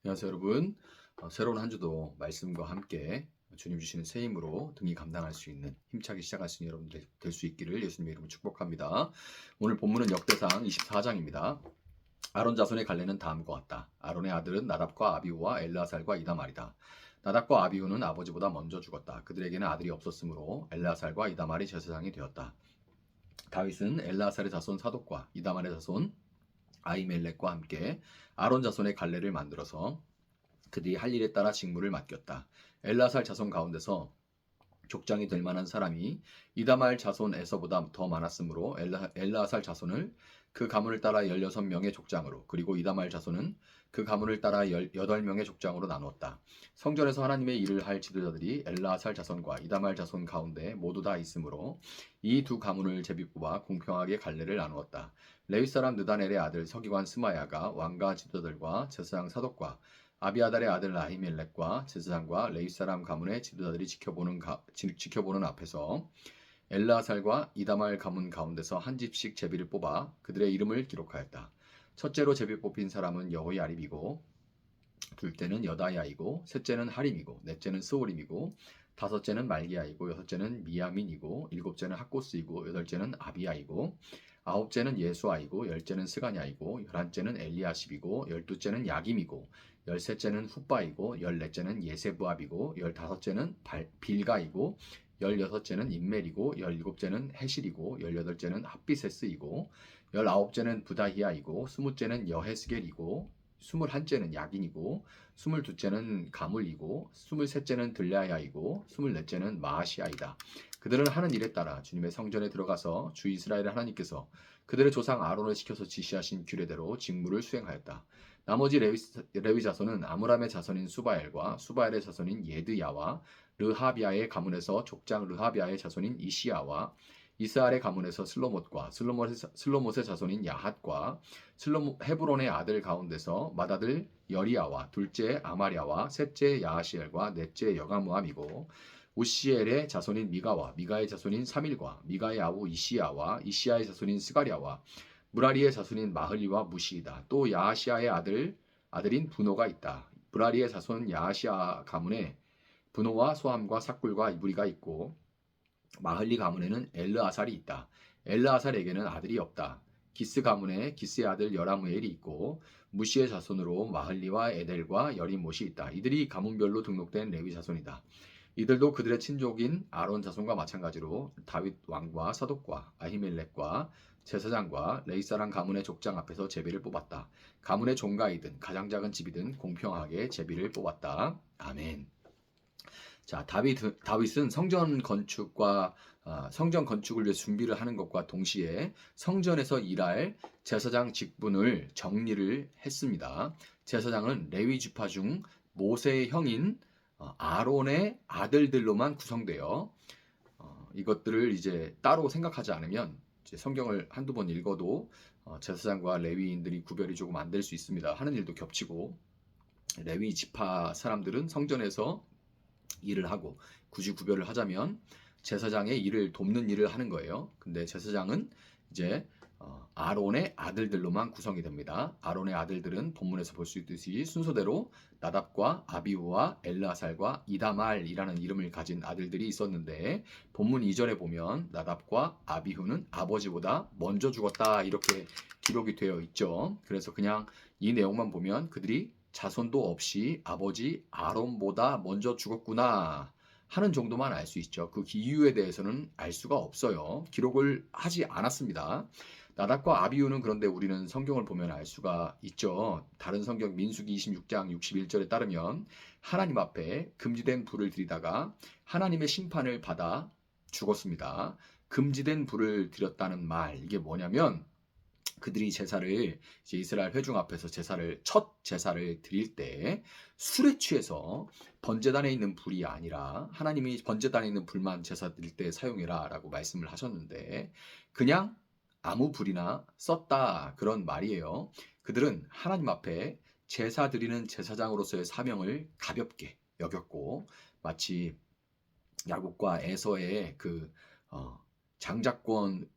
안녕하세요 여러분. 새로운 한 주도 말씀과 함께 주님 주시는 새 힘으로 등이 감당할 수 있는 힘차게 시작할 수 있는 여러분들 될 수 있기를 예수님의 이름으로 축복합니다. 오늘 본문은 역대상 24장입니다. 아론 자손의 갈래는 다음과 같다. 아론의 아들은 나답과 아비후와 엘르아살과 이다말이다. 나답과 아비후는 아버지보다 먼저 죽었다. 그들에게는 아들이 없었으므로 엘르아살과 이다말이 제사장이 되었다. 다윗은 엘르아살의 자손 사독과 이다말의 자손 아히멜렉과 함께 아론 자손의 갈래를 만들어서 그들이 할 일에 따라 직무를 맡겼다. 엘라살 자손 가운데서 족장이 될 만한 사람이 이다말 자손 에서보다 더 많았으므로 엘라살 자손을 그 가문을 따라 16명의 족장으로, 그리고 이다말 자손은 그 가문을 따라 18명의 족장으로 나누었다. 성전에서 하나님의 일을 할 지도자들이 엘라살 자손과 이다말 자손 가운데 모두 다 있으므로 이 두 가문을 제비 뽑아 공평하게 갈래를 나누었다. 레위 사람 느다넬의 아들 서기관 스마야가 왕과 지도자들과 제사장 사독과 아비아달의 아들 아히멜렉과 제사장과 레위 사람 가문의 지도자들이 지켜보는 앞에서 엘라살과 이다말 가문 가운데서 한 집씩 제비를 뽑아 그들의 이름을 기록하였다. 첫째로 제비 뽑힌 사람은 여호야립이고, 둘째는 여다야이고, 셋째는 하림이고, 넷째는 스오림이고, 다섯째는 말기야이고, 여섯째는 미야민이고, 일곱째는 학고스이고, 여덟째는 아비야이고, 아홉째는 예수아이고, 열째는 스가냐이고, 열한째는 엘리야십이고, 열두째는 야김이고, 열셋째는 훗바이고, 열넷째는 예세부압이고, 열다섯째는 빌가이고, 열여섯째는 임멜이고, 열일곱째는 헤실이고, 열여덟째는 핫비세스이고, 열아홉째는 부다히야이고, 스무째는 여헤스겔이고, 스물한째는 야긴이고, 스물두째는 가물이고, 스물셋째는 들라야이고, 스물넷째는 마아시아이다. 그들은 하는 일에 따라 주님의 성전에 들어가서 주 이스라엘의 하나님께서 그들의 조상 아론을 시켜서 지시하신 규례대로 직무를 수행하였다. 나머지 레위 자손은 아므람의 자손인 수바엘과 수바엘의 자손인 예드야와 르하비아의 가문에서 족장 르하비아의 자손인 이시야와 이스라엘의 가문에서 슬로못과 슬로못의 자손인 야핫과 헤브론의 아들 가운데서 맏아들 여리야와 둘째 아마랴와 셋째 야하시엘과 넷째 여가무함이고, 우시엘의 자손인 미가와 미가의 자손인 사밀과 미가의 아우 이시야와 이시야의 자손인 스가랴와 무라리의 자손인 마흘리와 무시이다. 또 야하시아의 아들인 분호가 있다. 무라리의 자손 야하시아 가문에 분호와 소함과 삭굴과 이브리가 있고, 마흘리 가문에는 엘르아살이 있다. 엘르아살에게는 아들이 없다. 기스 가문에 기스의 아들 여라무엘이 있고, 무시의 자손으로 마흘리와 에델과 여리못이 있다. 이들이 가문별로 등록된 레위 자손이다. 이들도 그들의 친족인 아론 자손과 마찬가지로 다윗 왕과 사독과 아히멜렉과 제사장과 레이사랑 가문의 족장 앞에서 제비를 뽑았다. 가문의 종가이든 가장 작은 집이든 공평하게 제비를 뽑았다. 아멘. 자, 다윗은 성전 건축을 위해 준비를 하는 것과 동시에 성전에서 일할 제사장 직분을 정리를 했습니다. 제사장은 레위 지파 중 모세의 형인 아론의 아들들로만 구성되어, 이것들을 이제 따로 생각하지 않으면 이제 성경을 한두 번 읽어도 제사장과 레위인들이 구별이 조금 안 될 수 있습니다. 하는 일도 겹치고, 레위 지파 사람들은 성전에서 일을 하고, 굳이 구별을 하자면 제사장의 일을 돕는 일을 하는 거예요. 근데 제사장은 이제 아론의 아들들로만 구성이 됩니다. 아론의 아들들은 본문에서 볼 수 있듯이 순서대로 나답과 아비후와 엘르아살과 이다말이라는 이름을 가진 아들들이 있었는데, 본문 2절에 보면 나답과 아비후는 아버지보다 먼저 죽었다 이렇게 기록이 되어 있죠. 그래서 그냥 이 내용만 보면 그들이 자손도 없이 아버지 아론보다 먼저 죽었구나 하는 정도만 알 수 있죠. 그 이유에 대해서는 알 수가 없어요. 기록을 하지 않았습니다. 나답과 아비후는 그런데 우리는 성경을 보면 알 수가 있죠. 다른 성경 민수기 26장 61절에 따르면 하나님 앞에 금지된 불을 들이다가 하나님의 심판을 받아 죽었습니다. 금지된 불을 들였다는 말, 이게 뭐냐면 그들이 제사를 이제 이스라엘 회중 앞에서 첫 제사를 드릴 때 술에 취해서 번제단에 있는 불이 아니라 하나님이 번제단에 있는 불만 제사 드릴 때 사용해라라고 말씀을 하셨는데, 그냥 아무 불이나 썼다 그런 말이에요. 그들은 하나님 앞에 제사 드리는 제사장으로서의 사명을 가볍게 여겼고, 마치 야곱과 에서의 그 장자권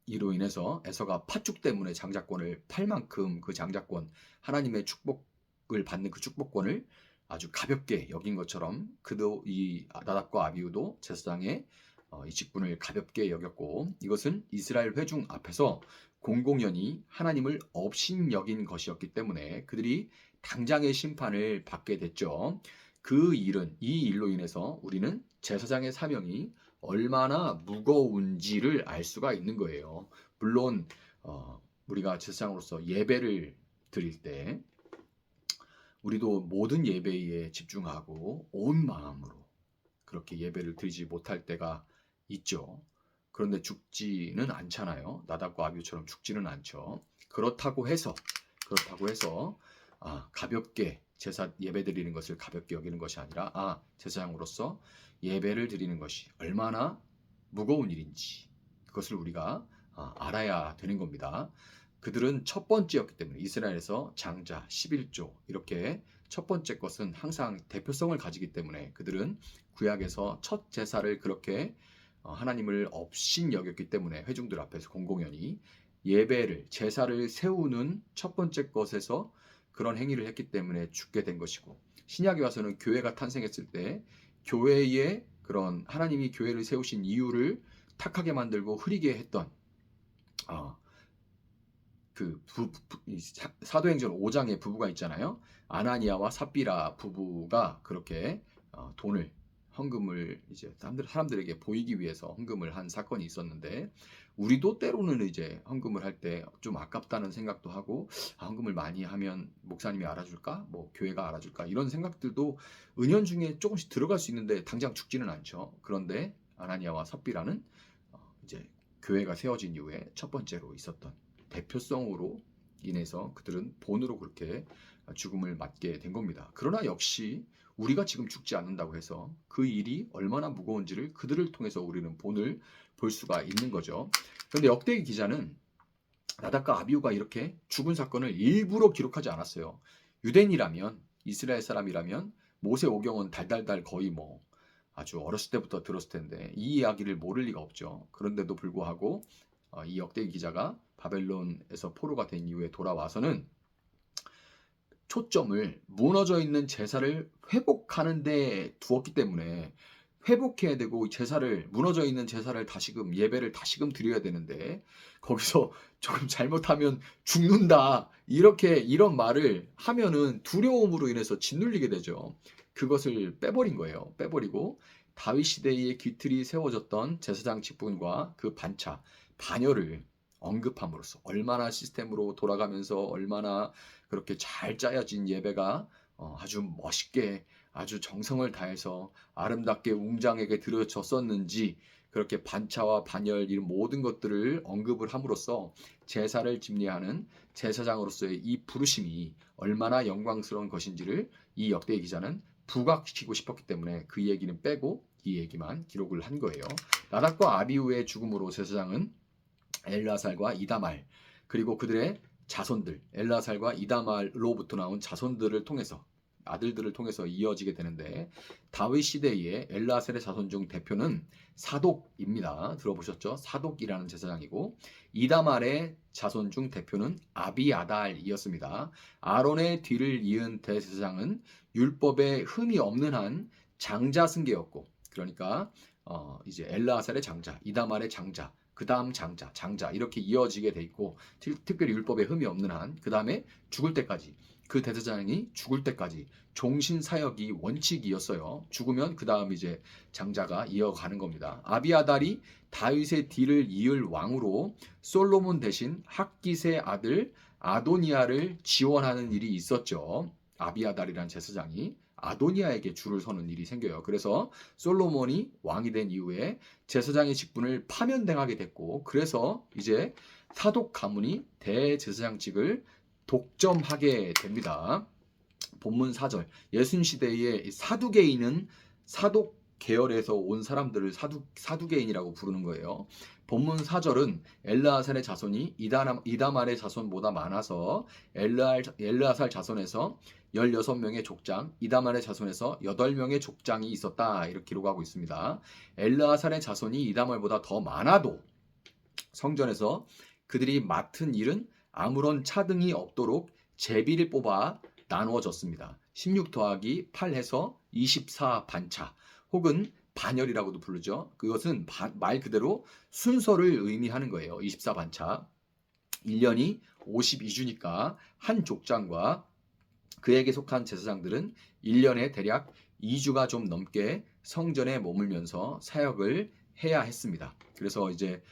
이로 인해서 에서가 팥죽 때문에 장자권을 팔 만큼 그 장자권, 하나님의 축복을 축복을 받는 그 축복권을 아주 가볍게 여긴 것처럼 그도 이 나답과 아비후도 제사장의 이 직분을 가볍게 여겼고, 이것은 이스라엘 회중 앞에서 공공연히 하나님을 업신여긴 것이었기 때문에 그들이 당장의 심판을 받게 됐죠. 이 일로 인해서 우리는 제사장의 사명이 얼마나 무거운지를 알 수가 있는 거예요. 물론 우리가 제사장으로서 예배를 드릴 때 우리도 모든 예배에 집중하고 온 마음으로 그렇게 예배를 드리지 못할 때가 있죠. 그런데 죽지는 않잖아요. 나답과 아비후처럼 죽지는 않죠. 그렇다고 해서 가볍게 제사 예배 드리는 것을 가볍게 여기는 것이 아니라 제사장으로서 예배를 드리는 것이 얼마나 무거운 일인지 그것을 우리가 알아야 되는 겁니다. 그들은 첫 번째였기 때문에 이스라엘에서 장자, 11조 이렇게 첫 번째 것은 항상 대표성을 가지기 때문에 그들은 구약에서 첫 제사를 그렇게 하나님을 업신 여겼기 때문에 회중들 앞에서 공공연히 예배를 제사를 세우는 첫 번째 것에서 그런 행위를 했기 때문에 죽게 된 것이고, 신약에 와서는 교회가 탄생했을 때 교회의 그런 하나님이 교회를 세우신 이유를 탁하게 만들고 흐리게 했던 사도행전 5장에 부부가 있잖아요. 아나니아와 삽비라 부부가 그렇게 헌금을 이제 사람들에게 보이기 위해서 헌금을 한 사건이 있었는데, 우리도 때로는 이제 헌금을 할 때 좀 아깝다는 생각도 하고, 헌금을 많이 하면 목사님이 알아줄까? 뭐 교회가 알아줄까? 이런 생각들도 은연중에 조금씩 들어갈 수 있는데 당장 죽지는 않죠. 그런데 아나니아와 삽비라는 이제 교회가 세워진 이후에 첫 번째로 있었던 대표성으로 인해서 그들은 본으로 그렇게 죽음을 맞게 된 겁니다. 그러나 역시 우리가 지금 죽지 않는다고 해서 그 일이 얼마나 무거운지를 그들을 통해서 우리는 본을 볼 수가 있는 거죠. 그런데 역대기 기자는 나답과 아비후가 이렇게 죽은 사건을 일부러 기록하지 않았어요. 유대인이라면, 이스라엘 사람이라면 모세 오경은 달달달 거의 아주 어렸을 때부터 들었을 텐데 이 이야기를 모를 리가 없죠. 그런데도 불구하고 이 역대기 기자가 바벨론에서 포로가 된 이후에 돌아와서는 초점을 무너져 있는 제사를 회복하는 데 두었기 때문에, 회복해야 되고 무너져 있는 제사를 다시금 예배를 다시금 드려야 되는데 거기서 조금 잘못하면 죽는다 이런 말을 하면은 두려움으로 인해서 짓눌리게 되죠. 그것을 빼버린 거예요. 빼버리고 다윗 시대에 기틀이 세워졌던 제사장 직분과 그 반열을 언급함으로써 얼마나 시스템으로 돌아가면서 얼마나 그렇게 잘 짜여진 예배가 아주 멋있게 아주 정성을 다해서 아름답게 웅장하게 드려졌었는지, 그렇게 반차와 반열 이런 모든 것들을 언급을 함으로써 제사를 집례하는 제사장으로서의 이 부르심이 얼마나 영광스러운 것인지를 이 역대 기자는 부각시키고 싶었기 때문에 그 얘기는 빼고 이 얘기만 기록을 한 거예요. 나답과 아비후의 죽음으로 제사장은 엘르아살과 이다말 그리고 그들의 자손들, 엘르아살과 이다말로부터 나온 자손들을 통해서, 아들들을 통해서 이어지게 되는데, 다윗 시대의 엘르아살의 자손 중 대표는 사독입니다. 들어보셨죠? 사독이라는 제사장이고, 이다말의 자손 중 대표는 아비아달이었습니다. 아론의 뒤를 이은 대제사장은 율법에 흠이 없는 한 장자 승계였고, 그러니까 이제 엘르아살의 장자, 이다말의 장자, 그 다음 장자 이렇게 이어지게 돼 있고, 특별히 율법에 흠이 없는 한 그 다음에 죽을 때까지, 그 대제사장이 죽을 때까지 종신사역이 원칙이었어요. 죽으면 그 다음 이제 장자가 이어가는 겁니다. 아비아달이 다윗의 뒤를 이을 왕으로 솔로몬 대신 핫깃의 아들 아도니아를 지원하는 일이 있었죠. 아비아달이란 제사장이 아도니아에게 줄을 서는 일이 생겨요. 그래서 솔로몬이 왕이 된 이후에 제사장의 직분을 파면당하게 됐고, 그래서 이제 사독 가문이 대제사장직을 독점하게 됩니다. 본문 4절, 예순시대의 사두개인은 사독 계열에서 온 사람들을 사두개인이라고 부르는 거예요. 본문 4절은 엘르아살의 자손이 이다말의 자손보다 많아서 엘르아살 자손에서 16명의 족장, 이다말의 자손에서 8명의 족장이 있었다 이렇게 기록하고 있습니다. 엘르아살의 자손이 이다말보다 더 많아도 성전에서 그들이 맡은 일은 아무런 차등이 없도록 제비를 뽑아 나누어졌습니다. 16 더하기 8 해서 24 반차 혹은 반열이라고도 부르죠. 그것은 말 그대로 순서를 의미하는 거예요. 24 반차. 1년이 52주니까 한 족장과 그에게 속한 제사장들은 1년에 대략 2주가 좀 넘게 성전에 머물면서 사역을 해야 했습니다. 그래서 이제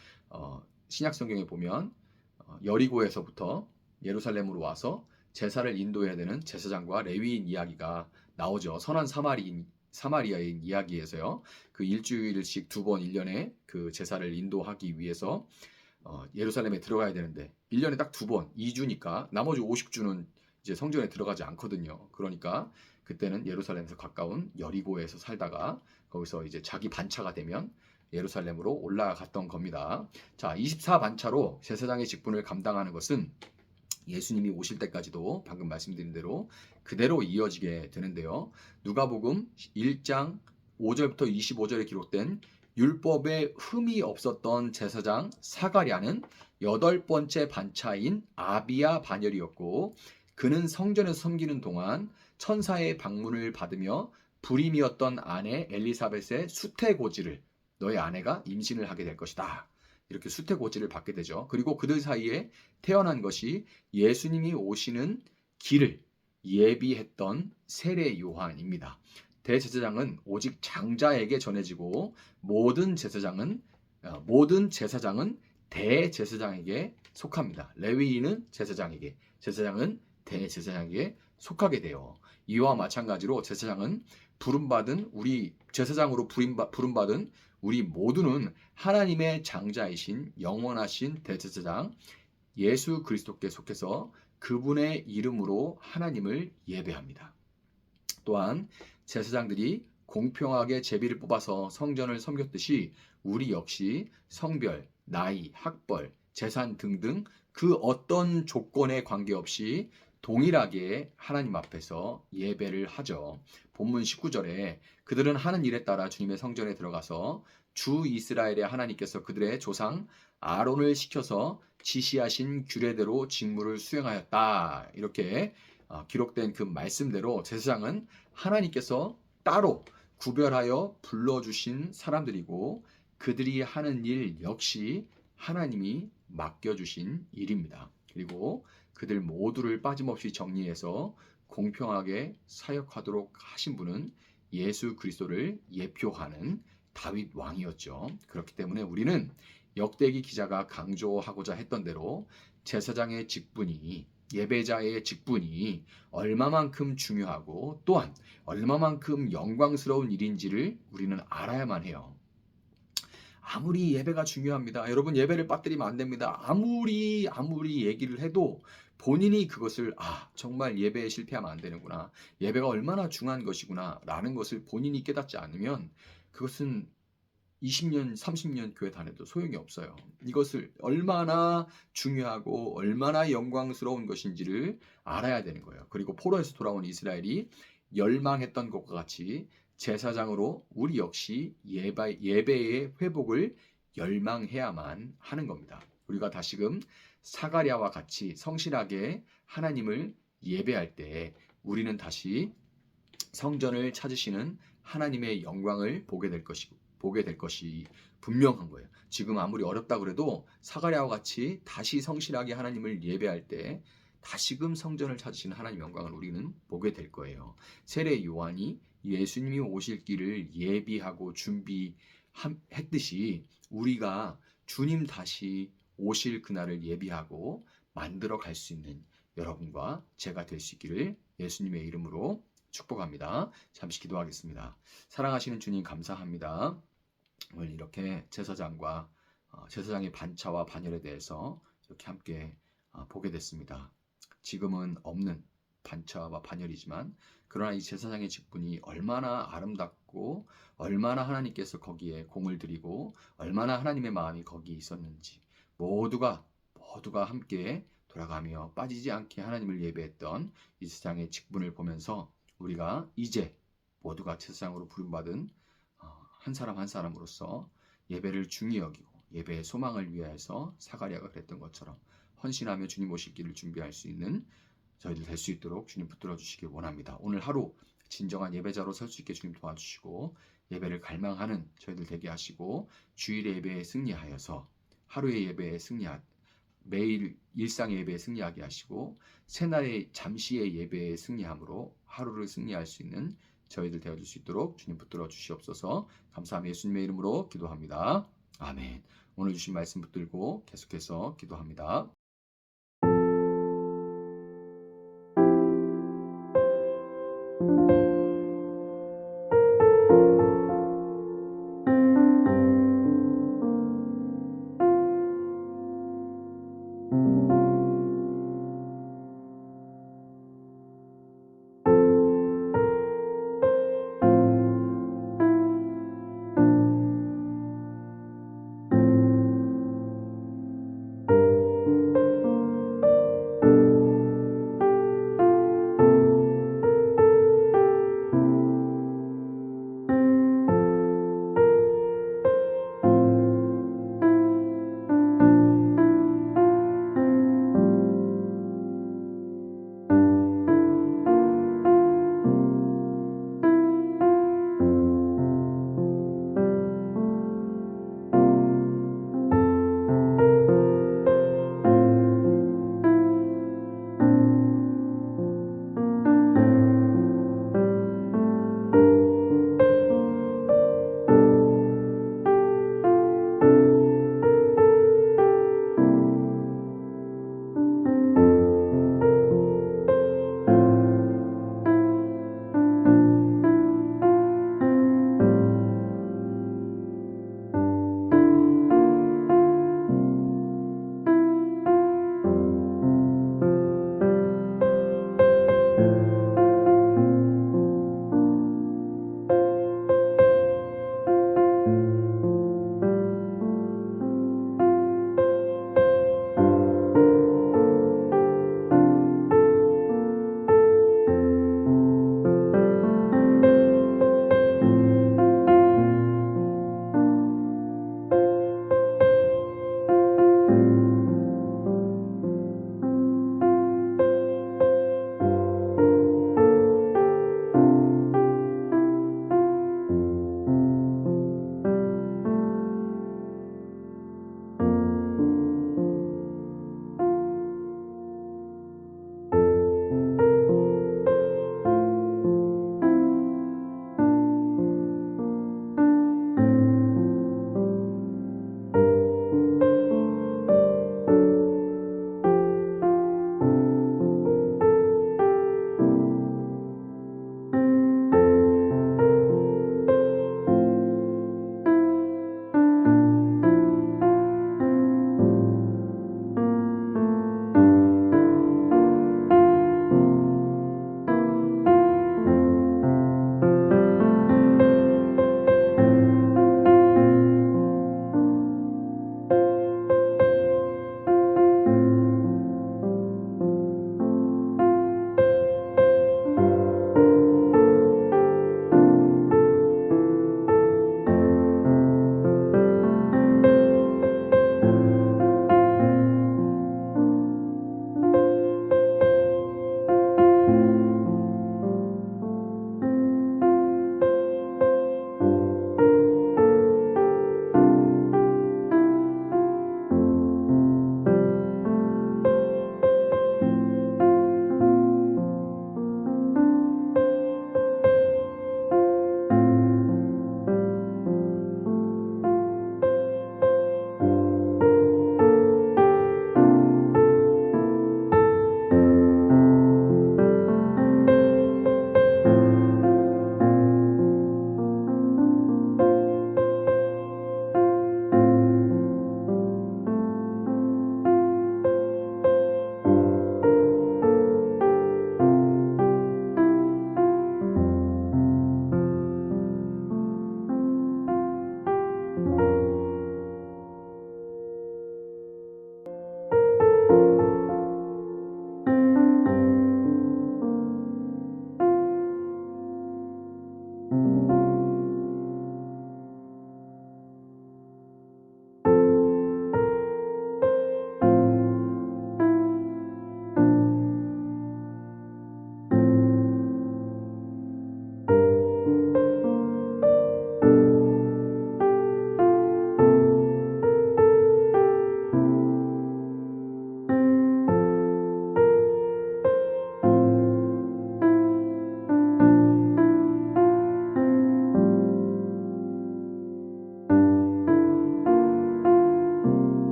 신약 성경에 보면 여리고에서부터 예루살렘으로 와서 제사를 인도해야 되는 제사장과 레위인 이야기가 나오죠. 선한 사마리아인 이야기에서요. 그 일주일씩 2번 1년에 그 제사를 인도하기 위해서 예루살렘에 들어가야 되는데 1년에 딱 2번, 2주니까 나머지 50주는 이제 성전에 들어가지 않거든요. 그러니까 그때는 예루살렘에서 가까운 여리고에서 살다가 거기서 이제 자기 반차가 되면 예루살렘으로 올라갔던 겁니다. 자, 24반차로 제사장의 직분을 감당하는 것은 예수님이 오실 때까지도 방금 말씀드린 대로 그대로 이어지게 되는데요. 누가복음 1장 5절부터 25절에 기록된 율법에 흠이 없었던 제사장 사가랴는 8번째 반차인 아비야 반열이었고 그는 성전에서 섬기는 동안 천사의 방문을 받으며 불임이었던 아내 엘리사벳의 수태고지를 너의 아내가 임신을 하게 될 것이다. 이렇게 수태고지를 받게 되죠. 그리고 그들 사이에 태어난 것이 예수님이 오시는 길을 예비했던 세례 요한입니다. 대제사장은 오직 장자에게 전해지고 모든 제사장은 대제사장에게 속합니다. 레위인은 제사장에게, 제사장은 대제사장에게 속하게 돼요. 이와 마찬가지로 제사장은 제사장으로 부름받은 우리 모두는 하나님의 장자이신 영원하신 대제사장 예수 그리스도께 속해서 그분의 이름으로 하나님을 예배합니다. 또한 제사장들이 공평하게 제비를 뽑아서 성전을 섬겼듯이 우리 역시 성별, 나이, 학벌, 재산 등등 그 어떤 조건에 관계없이 동일하게 하나님 앞에서 예배를 하죠. 본문 19절에 그들은 하는 일에 따라 주님의 성전에 들어가서 주 이스라엘의 하나님께서 그들의 조상 아론을 시켜서 지시하신 규례대로 직무를 수행하였다. 이렇게 기록된 그 말씀대로 제사장은 하나님께서 따로 구별하여 불러주신 사람들이고 그들이 하는 일 역시 하나님이 맡겨주신 일입니다. 그리고 그들 모두를 빠짐없이 정리해서 공평하게 사역하도록 하신 분은 예수 그리스도를 예표하는 다윗 왕이었죠. 그렇기 때문에 우리는 역대기 기자가 강조하고자 했던 대로 제사장의 직분이 예배자의 직분이 얼마만큼 중요하고 또한 얼마만큼 영광스러운 일인지를 우리는 알아야만 해요. 아무리 예배가 중요합니다. 여러분 예배를 빠뜨리면 안 됩니다. 아무리 얘기를 해도 본인이 그것을 정말 예배에 실패하면 안 되는구나. 예배가 얼마나 중요한 것이구나 라는 것을 본인이 깨닫지 않으면 그것은 20년, 30년 교회 다녀도 소용이 없어요. 이것을 얼마나 중요하고 얼마나 영광스러운 것인지를 알아야 되는 거예요. 그리고 포로에서 돌아온 이스라엘이 열망했던 것과 같이 제사장으로 우리 역시 예배의 회복을 열망해야만 하는 겁니다. 우리가 다시금 사가랴와 같이 성실하게 하나님을 예배할 때 우리는 다시 성전을 찾으시는 하나님의 영광을 보게 될 것이 분명한 거예요. 지금 아무리 어렵다 그래도 사가랴와 같이 다시 성실하게 하나님을 예배할 때 다시금 성전을 찾으시는 하나님의 영광을 우리는 보게 될 거예요. 세례 요한이 예수님이 오실 길을 예비하고 준비했듯이 우리가 주님 다시 오실 그날을 예비하고 만들어 갈 수 있는 여러분과 제가 될 수 있기를 예수님의 이름으로 축복합니다. 잠시 기도하겠습니다. 사랑하시는 주님 감사합니다. 오늘 이렇게 제사장의 반차와 반열에 대해서 이렇게 함께 보게 됐습니다. 지금은 없는 반차와 반열이지만 그러나 이 제사장의 직분이 얼마나 아름답고 얼마나 하나님께서 거기에 공을 들이고 얼마나 하나님의 마음이 거기에 있었는지 모두가 함께 돌아가며 빠지지 않게 하나님을 예배했던 이 제사장의 직분을 보면서 우리가 이제 모두가 제사장으로 부름받은 한 사람 한 사람으로서 예배를 중히 여기고 예배의 소망을 위하여서 사가랴가 그랬던 것처럼 헌신하며 주님 오실 길을 준비할 수 있는 저희들 될 수 있도록 주님 붙들어 주시기 원합니다. 오늘 하루 진정한 예배자로 설 수 있게 주님 도와주시고 예배를 갈망하는 저희들 되게 하시고 주일의 예배에 승리하여서 하루의 예배에 매일 일상의 예배에 승리하게 하시고 새날의 잠시의 예배에 승리함으로 하루를 승리할 수 있는 저희들 되어줄 수 있도록 주님 붙들어 주시옵소서. 감사하며 예수님의 이름으로 기도합니다. 아멘. 오늘 주신 말씀 붙들고 계속해서 기도합니다.